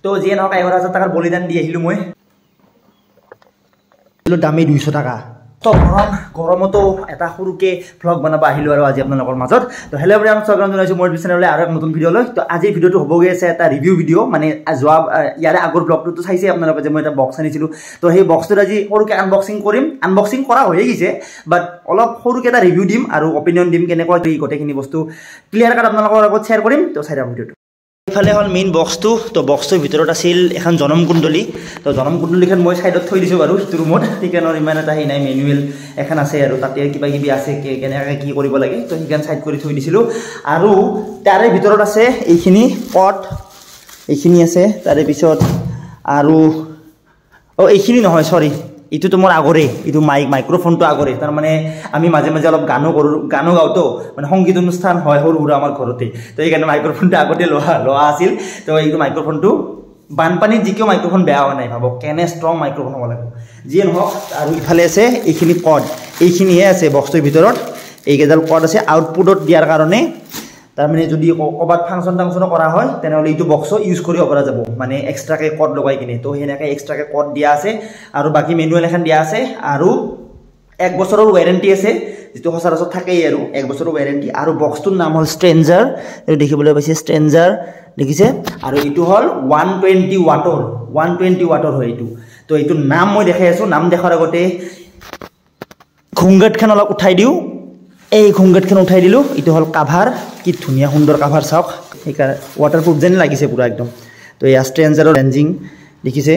তো যিয়ে নহওক 11,000 টাকাৰ বলিদান দি আহিলোঁ মই দামী 200 টাকা তো গৰমতো এটা সৰুকে ভ্লগ বনাব আহিলোঁ আৰু আজি আপোনালোকৰ মাজত তো হেল্ল' এভৰিৱান স্বাগতম জনাইছোঁ মোৰ চেনেললৈ আৰু এক নতুন ভিডিঅ' লৈ তো আজিৰ ভিডিঅ'টো হ'বগৈ আছে এটা ৰিভিউ ভিডিঅ' মানে যোৱা ইয়াৰে আগৰ ব্লগটোতো চাইছে আপোনালোকে যে মই এটা বক্স আনিছিলোঁ তো সেই বক্সটোত আজি সৰুকে আনবক্সিং কৰিম আনবক্সিং কৰা হৈয়ে গৈছে বাট অলপ সৰুকে এটা ৰিভিউ দিম আৰু অপিনিয়ন দিম কেনেকুৱা কি গোটেইখিনি বস্তু ক্লিয়াৰ কাট আপোনালোকৰ লগত শ্বেয়াৰ কৰিম তো চাই থাকক ভিডিঅ'টো এইফালে হ'ল মেইন বক্সটো তো বক্সটোৰ ভিতৰত আছিল এখন জনম কুণ্ডলী তো জনম কুণ্ডলীখন মই ছাইডত থৈ দিছোঁ বাৰু সেইটো ৰুমত সেইকাৰণৰ ইমান এটা সেই নাই মেনুৱেল এখন আছে আৰু তাতে কিবা কিবি আছে কেনেকৈ কি কৰিব লাগে তো সেইখন ছাইড কৰি থৈ দিছিলোঁ আৰু তাৰে ভিতৰত আছে এইখিনি পট এইখিনি আছে তাৰে পিছত আৰু এইখিনি নহয় চৰি এইটোতো মোৰ আগৰে এইটো মাইক্ৰফোনটো আগৰে তাৰমানে আমি মাজে মাজে অলপ গানো গাওঁতো মানে সংগীত অনুষ্ঠান হয় সৰু সৰু আমাৰ ঘৰতে তো সেইকাৰণে মাইক্ৰফোনটো আগতে লোৱা আছিল তো এইটো মাইক্ৰফোনটো বানপানীত যিকিও মাইক্ৰফোন বেয়া হোৱা নাই ভাবক কেনে ষ্ট্ৰং মাইক্ৰফোন হ'ব লাগিব যিয়ে নহওক আৰু ইফালে আছে এইখিনি কৰ্ড এইখিনিহে আছে বক্সটোৰ ভিতৰত এইকেইডাল কৰ্ড আছে আউটপুটত দিয়াৰ কাৰণে তাৰমানে যদি ক'ৰবাত ফাংচনো কৰা হয় তেনেহ'লে এইটো বক্সো ইউজ কৰিব পৰা যাব মানে এক্সট্ৰাকৈ কৰ্ড লগাই কিনে তো সেনেকৈ এক্সট্ৰাকৈ কৰ্ড দিয়া আছে আৰু বাকী মেনুৱেল এখন দিয়া আছে আৰু 1 বছৰৰ ৱাৰেণ্টি আছে যিটো সচৰাচৰ থাকেই আৰু 1 বছৰৰ ৱাৰেণ্টি আৰু বক্সটোৰ নাম হ'ল ষ্ট্ৰেঞ্জাৰ এইটো দেখিবলৈ পাইছে ষ্ট্ৰেঞ্জাৰ দেখিছে আৰু এইটো হ'ল 120 ৱাটৰ হয় এইটো তো এইটোৰ নাম মই দেখাই আছোঁ নাম দেখাৰ আগতে ঘুংগাটখন অলপ উঠাই দিওঁ এই ঘুংগাটখন উঠাই দিলোঁ এইটো হ'ল কাভাৰ কি ধুনীয়া সুন্দৰ কাভাৰ চাওক সেইকাৰণে ৱাটাৰপ্ৰুফ যেন লাগিছে পুৰা একদম তো এয়া ষ্ট্ৰেঞ্জাৰৰ ব্ৰেণ্ডিং দেখিছে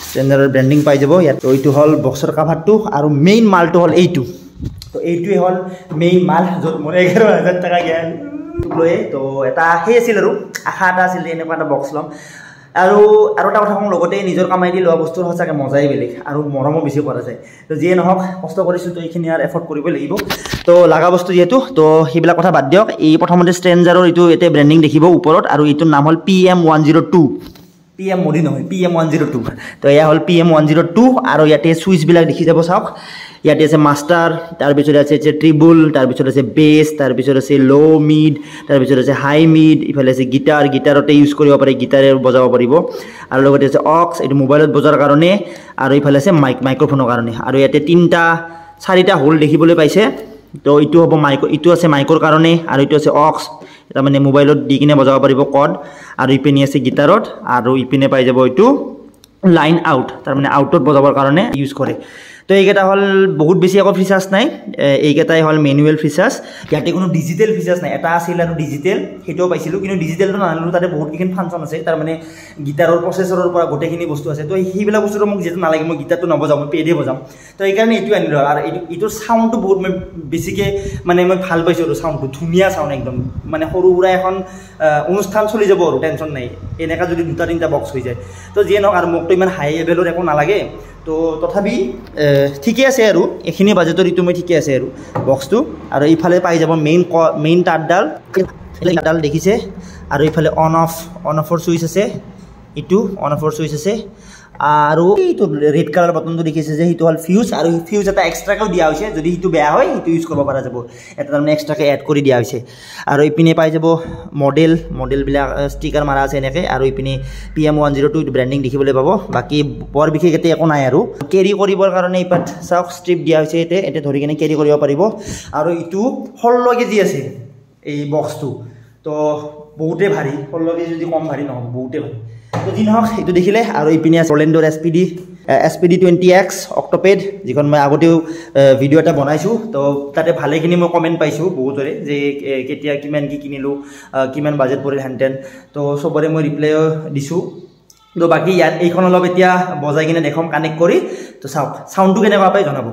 ষ্ট্ৰেঞ্জাৰৰ ব্ৰেণ্ডিং পাই যাব ইয়াত তো এইটো হ'ল বক্সৰ কাভাৰটো আৰু মেইন মালটো হ'ল এইটো তো এইটোৱে হ'ল মেইন মাল য'ত মোৰ 11,000 টাকা গেল লৈ তো এটা সেই আছিল আৰু আশা এটা আছিল এনেকুৱা এটা বক্স ল'ম আৰু এটা কথা কওঁ লগতে নিজৰ কামাই দি লোৱা বস্তুৰ সঁচাকৈ মজাই বেলেগ আৰু মৰমো বেছি কৰা যায় তো যিয়ে নহওক কষ্ট কৰিছোঁ তো এইখিনি আৰু এফৰ্ড কৰিবই লাগিব তো লগা বস্তু যিহেতু তো সেইবিলাক কথা বাদ দিয়ক এই প্ৰথমতে ষ্ট্ৰেঞ্জাৰৰ এইটো এতিয়া ব্ৰেণ্ডিং দেখিব ওপৰত আৰু এইটোৰ নাম হ'ল PM102 PM মোডি নহয় PM102 তো এয়া হ'ল PM102 আৰু ইয়াতে চুইচবিলাক দেখি যাব চাওক ইয়াতে আছে মাষ্টাৰ তাৰপিছত আছে ট্ৰিবল তাৰপিছত আছে বেছ তাৰপিছত আছে ল' মিড তাৰপিছত আছে হাই মিড ইফালে আছে গিটাৰতে ইউজ কৰিব পাৰে গিটাৰে বজাব পাৰিব আৰু লগতে আছে অক্স এইটো মোবাইলত বজাৰ কাৰণে আৰু ইফালে আছে মাইক্ৰফোনৰ কাৰণে আৰু ইয়াতে 4টা হোল দেখিবলৈ পাইছে তো এইটো হ'ব এইটো আছে মাইকৰ কাৰণে আৰু এইটো আছে অক্স তাৰমানে মোবাইলত দি কিনে বজাব পাৰিব কৰ্ড আৰু ইপিনে আছে গিটাৰত আৰু ইপিনে পাই যাব এইটো লাইন আউট তাৰমানে আউটত বজাবৰ কাৰণে ইউজ কৰে তো এইকেইটা হ'ল বহুত বেছি একো ফিচাৰ্ছ নাই এইকেইটাই হ'ল মেনুৱেল ফিচাৰ্ছ ইয়াতে কোনো ডিজিটেল ফিচাৰ্ছ নাই এটা আছিল আৰু ডিজিটেল সেইটোও পাইছিলোঁ কিন্তু ডিজিটেলটো নানিলোঁ তাতে বহুতকেইখন ফাংচন আছে তাৰমানে গিটাৰৰ প্ৰচেছৰৰ পৰা গোটেইখিনি বস্তু আছে তো সেইবিলাক বস্তুটো মোক যিহেতু নালাগে মই গিটাৰটো নবজাওঁ মই পেডে বজাম তো সেইকাৰণে এইটো আনিলোঁ আৰু এইটোৰ চাউণ্ডটো বহুত মই বেছিকৈ মানে মই ভাল পাইছোঁ আৰু চাউণ্ডটো ধুনীয়া চাউণ্ড একদম মানে সৰু সুৰা এখন অনুষ্ঠান চলি যাব আৰু টেনশ্যন নাই এনেকুৱা যদি 2-3টা বক্স হৈ যায় তো যিয়ে নহওক আৰু মোকতো ইমান হাই লেভেলৰ একো নালাগে তো তথাপি ঠিকে আছে আৰু এইখিনি বাজেটৰ এইটো মই ঠিকে আছে আৰু বক্সটো আৰু এইফালে পাই যাব মেইন তাঁৰডাল দেখিছে আৰু এইফালে অন অফৰ চুইচ আছে এইটো অন অফৰ চুইচ আছে আৰু এইটো ৰেড কালাৰ বটনটো দেখিছে যে সেইটো হ'ল ফিউজ আৰু ফিউজ এটা এক্সট্ৰাকৈও দিয়া হৈছে যদি সেইটো বেয়া হয় সেইটো ইউজ কৰিব পৰা যাব এটা তাৰমানে এক্সট্ৰাকৈ এড কৰি দিয়া হৈছে আৰু ইপিনে পাই যাব মডেলবিলাক ষ্টিকাৰ মাৰা আছে এনেকৈ আৰু ইপিনে PM102 এইটো ব্ৰেণ্ডিং দেখিবলৈ পাব বাকী বৰ বিশেষ ইয়াতে একো নাই আৰু কেৰি কৰিবৰ কাৰণে ইপাত চাওক ষ্ট্ৰিপ দিয়া হৈছে এতিয়া ধৰি কিনে কেৰি কৰিব পাৰিব আৰু এইটো 16 কেজি আছে এই বক্সটো তো বহুতেই ভাৰী 16 কেজি যদি কম ভাৰী নহ'ব বহুতেই ভাৰী তো যি নহওক এইটো দেখিলে আৰু ইপিনে আছে ৰলেণ্ডৰ SPD 20X অক্টোপেড যিখন মই আগতেও ভিডিঅ' এটা বনাইছোঁ তো তাতে ভালেখিনি মই কমেণ্ট পাইছোঁ বহুতৰে যে কেতিয়া কিমান কি কিনিলোঁ কিমান বাজেট পৰিল হেনটেন তো চবৰে মই ৰিপ্লাইও দিছোঁ তো বাকী ইয়াত এইখন অলপ এতিয়া বজাই কিনে দেখাম কানেক্ট কৰি তো চাওক চাউণ্ডটো কেনেকুৱা পাই জনাব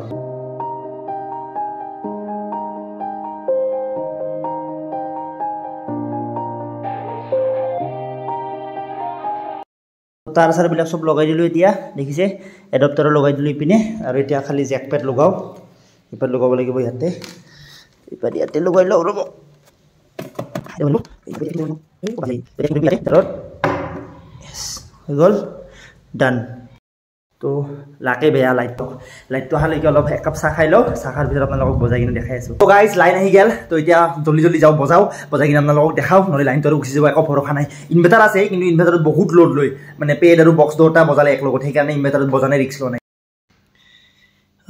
তাঁৰবিলাক চব লগাই দিলোঁ এতিয়া দেখিছে এডপ্টাৰো লগাই দিলোঁ ইপিনে আৰু এতিয়া খালি জেক পেড লগাওঁ ইপাত লগাব লাগিব ইয়াতে লগাই লওঁ ৰ'ব হৈ গ'ল ডান তো লাকে বেয়া লাইটটো হালৈকে অলপ একাপ চাহ খাই লওঁ চাহৰ ভিতৰত আপোনালোকক বজাই কিনে দেখাই আছোঁ তো গাইজ লাইন আহি গেল তো এতিয়া জলদি যাওঁ বজাই কিনে আপোনালোকক দেখাওঁ নহ'লে লাইনটো আৰু গুচি যাব একো ভৰসা নাই ইনভাৰ্টাৰ আছে কিন্তু ইনভাৰ্টাৰত বহুত লোড লৈ মানে পেড আৰু বক্স দুটা বজালে এক লগত সেইকাৰণে ইনভাৰ্টাৰত বজানে ৰিক্স লোৱা নাই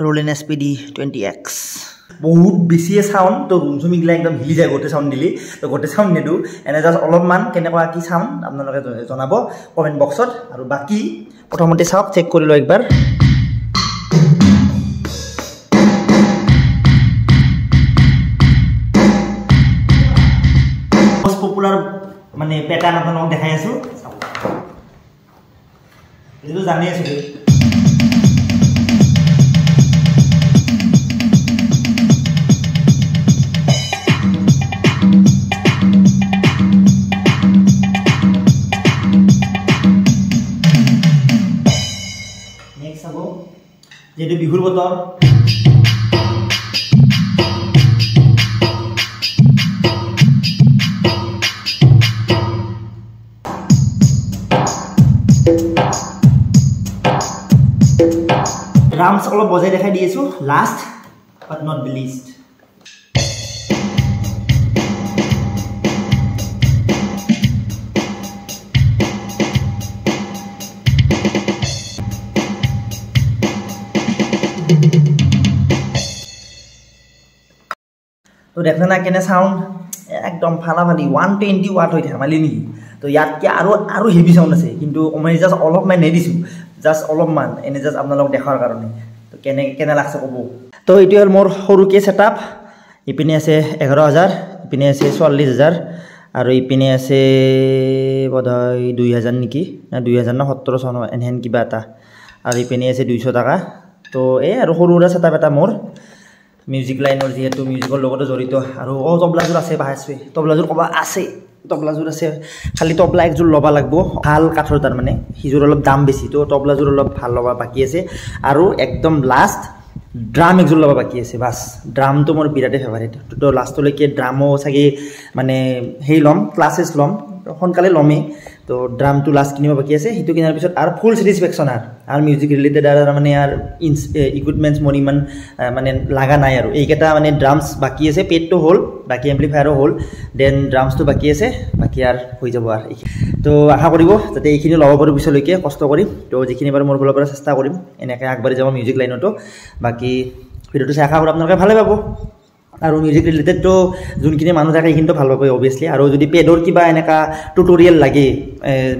ৰোলেন SPD 20X বহুত বেছিয়ে চাউণ্ড তো ৰুম চুম এইগিলা একদম হিলি যায় গোটেই চাউণ্ড দিলি তো গোটেই চাউণ্ড নিদিওঁ এনে জাষ্ট অলপমান কেনেকুৱা কি চাউণ্ড আপোনালোকে জনাব কমেণ্ট বক্সত আৰু বাকী প্ৰথমতে চাওক চেক কৰি লওঁ একবাৰ most popular মানে প্যাটাৰ্ন আপোনালোকক দেখাই আছোঁ এইটো জানি আছোঁ যেটো বিহুৰ বতৰ ড্ৰামছ অলপ বজাই দেখাই দি আছোঁ last but not the least তো দেখলে না কেনে সাউন্ড একদম ফালাফালি 120 ওয়াট হৈ ধেমালি নেকি তো ইয়াতকে আৰু হেভি সাউন্ড আছে কিন্তু মই জাস্ট অলপমান নেদিছোঁ জাস্ট অলপমান এনে জাস্ট আপোনালোকক দেখাৰ কাৰণে তো কেনে লাগছে ক'ব তো এইটো হ'ল মোৰ সৰুকে সেটআপ ইপিনে আছে 11000 ইপিনে আছে 44000 আৰু ইপিনে আছে বোধহয় 2000 নেকি না 2000 না 1700 এনহেন কিবা এটা আৰু ইপিনে আছে 200 টাকা তো এই আৰু সৰুৰা সেটআপ এটা মোৰ মিউজিক লাইনৰ যেহেতু মিউজিকৰ লগতে জড়িত আৰু তবলাজোৰ আছে বাহাইছে তবলাজোৰ কবা আছে তবলাজোৰ আছে খালি তবলা একজোৰ লবা লাগব ভাল কাঠৰ তাৰ মানে হিজোৰ অলপ দাম বেছি তো তবলাজোৰ অলপ ভাল লবা বাকি আছে আৰু একদম লাষ্ট ড্ৰাম একজোৰ লবা বাকি আছে বাস ড্ৰামটো মোৰ বিৰাটে ফেভাৰিট তো লাষ্টলৈকে ড্ৰামো চাগে মানে হেই লম ক্লাसेस লম সোনকালে লমে তো ড্ৰামটো লাষ্ট কিনিব বাকি আছে হিটো কিনাৰ পিছত আৰু ফুল স্যাটিসফ্যাকশন আৰু মিউজিক ৰিলেটেড আৰু মানে আৰু ইকুইপমেন্টস মোৰ ইমান মানে লাগা নাই আৰু এইকেটা মানে ড্ৰামছ বাকি আছে পেটটো হল বাকি এম্পলিফায়াৰো হল দেন ড্ৰামছটো বাকি আছে বাকি আৰু হৈ যাব আৰু তো আশা কৰিব যাতে এইখিনি লব পাৰো পিছলৈকে কষ্ট কৰি তো যিখিনি বাৰ মোৰ ফালৰ পৰা চেষ্টা কৰিম এনেকৈ আগবাঢ়ি যাব মিউজিক লাইনতো বাকি ভিডিওটো চাই আশা কৰো আপোনালোকে ভালে পাব আৰু মিউজিক ৰিলেটেড তো যোনখিনি মানুহ থাকে কিন্তু ভাল পাব অবিয়াসলি আৰু যদি পেডৰ কিবা এনেকা টিউটোৰিয়েল লাগে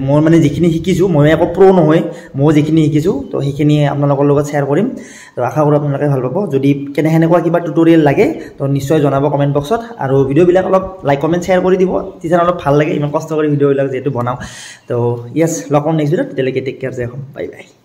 মোৰ মানে যিখিনি শিকিছো মই একো প্ৰো নহয় মই যিখিনি শিকিছো তো সেইখিনি আপোনালোকৰ লগত শেয়াৰ কৰিম তো আশা কৰো আপোনালোকে ভাল পাব যদি কেনে হেনেকুৱা কিবা টিউটোৰিয়েল লাগে তো নিশ্চয় জনাব কমেন্ট বক্সত আৰু ভিডিও বিলাক অলপ লাইক কমেন্ট শেয়াৰ কৰি দিব তেতিয়া অলপ ভাল লাগে ইমান কষ্ট কৰি ভিডিও বিলাক যেটো বনাও তো ইয়েস লকম নেক্সট ভিডিও তেতিয়ালৈকে টেক কেয়াৰ জয় বাই বাই